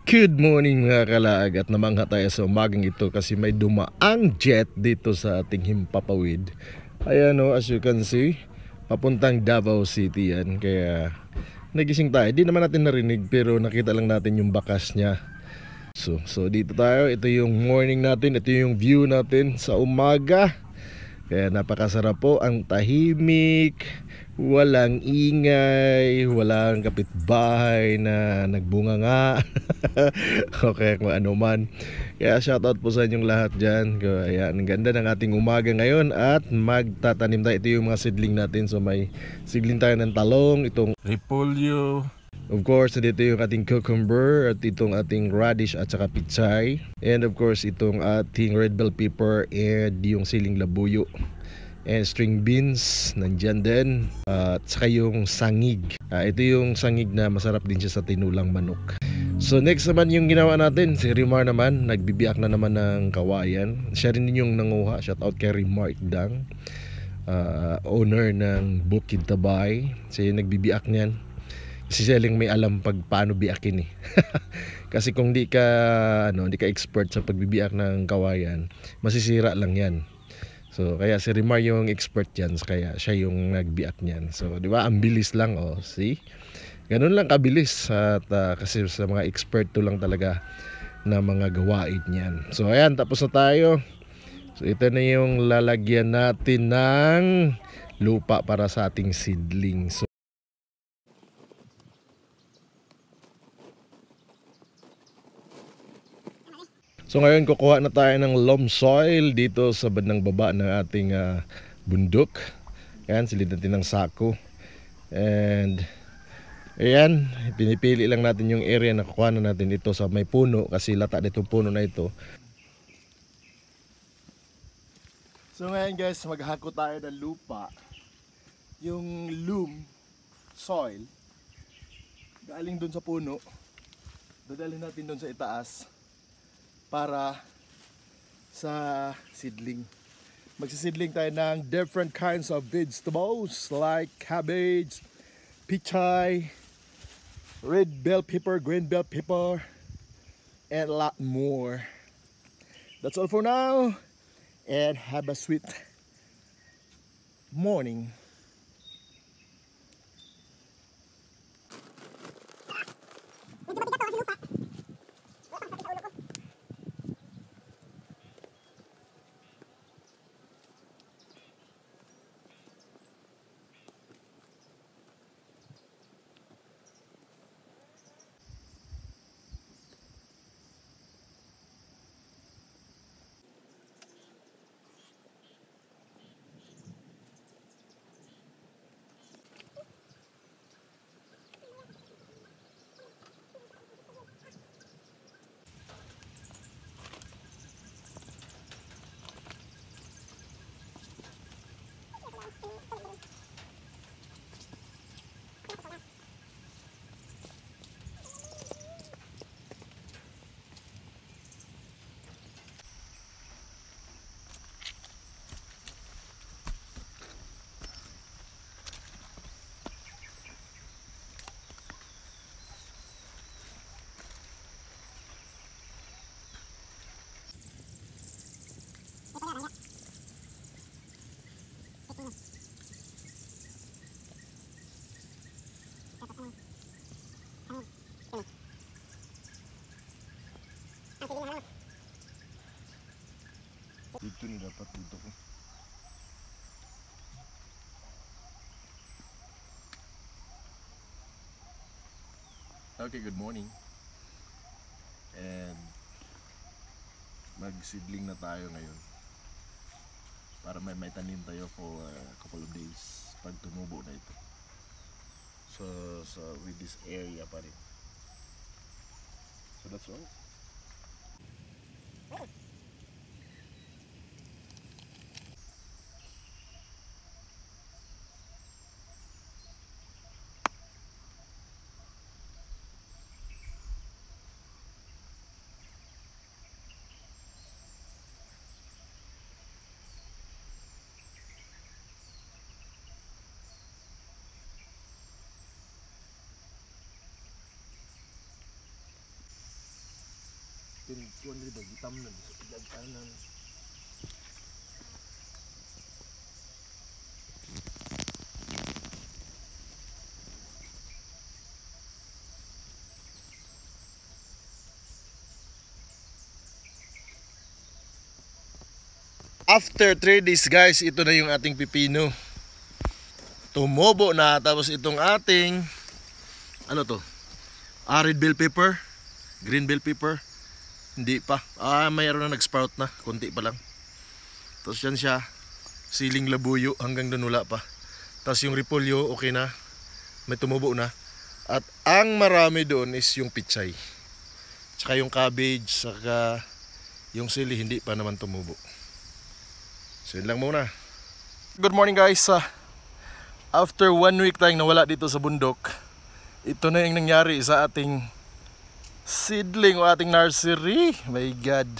Good morning mga kalaag at namangha tayo sa umagang ito kasi may dumaang jet dito sa ating Himpapawid. Ayan o, as you can see, papuntang Davao City yan. Kaya nagising tayo, di naman natin narinig pero nakita lang natin yung bakas niya. So dito tayo, ito yung morning natin, ito yung view natin sa umaga. Kaya napakasarap po, ang tahimik, walang ingay, walang kapitbahay na nagbunga nga. Okay, kung ano man. Kaya shoutout po sa inyong lahat dyan. Kaya ang ganda ng ating umaga ngayon at magtatanim tayo. Ito yung mga seedling natin. So may seedling tayo ng talong, itong repolyo. Of course, dito yung ating cucumber at itong ating radish at saka pichay. And of course, itong ating red bell pepper and yung siling labuyo. And string beans, nandyan din. At saka yung sangig. Ito yung sangig na masarap din siya sa tinulang manok. So next naman yung ginawa natin, si Rimar naman, nagbibiak na naman ng kawayan. Siya rin yung nanguha, shoutout kay Rimar Ikdang, owner ng Bukid Tabay. Siya yung nagbibiak niyan. Si Selling may alam pag paano biakin eh. Kasi kung di ka expert sa pagbibiak ng kawayan, masisira lang 'yan. So kaya si Rimar yung expert diyan, kaya siya yung nagbiak niyan. So di ba, ang bilis lang see? Ganun lang kabilis at kasi sa mga expert to lang talaga na mga gawain niyan. So ayan, tapos na tayo. So ito na yung lalagyan natin ng lupa para sa ating seedling. So ngayon kukuha na tayo ng loam soil dito sa bandang baba ng ating bundok. Ayan, silid natin ng sako. And ayan, pinipili lang natin yung area na kukuha na natin ito sa may puno kasi lata nitong puno na ito. So ngayon guys, maghako tayo ng lupa. Yung loam soil galing dun sa puno, dadalhin natin dun sa itaas para sa seedling. Magsisidling tayo ng different kinds of vegetables like cabbage, pichay, red bell pepper, green bell pepper, and a lot more. That's all for now, and have a sweet morning. Dito ni dapat dito ko. Okay, good morning. And magsidling na tayo ngayon para may tanim tayo for a couple of days pag tumubo na ito. So with this area pa rin. So that's all. kuan rin ba gitam na sa pagkanan. After 3 days guys, ito na yung ating pipino. Tumubo na. Tapos itong ating ano to? Red bell pepper, green bell pepper. Hindi pa. Mayroon na nag-sprout na, konti pa lang. Tapos yan siya, siling labuyo hanggang doon wala pa. Tapos yung repolyo okay na, may tumubo na. At ang marami doon is yung pichay. Tsaka yung cabbage, saka yung sili hindi pa naman tumubo. So yun lang muna. Good morning guys. After 1 week tayong nawala dito sa bundok, ito na yung nangyari sa ating seedling o ating nursery. My God.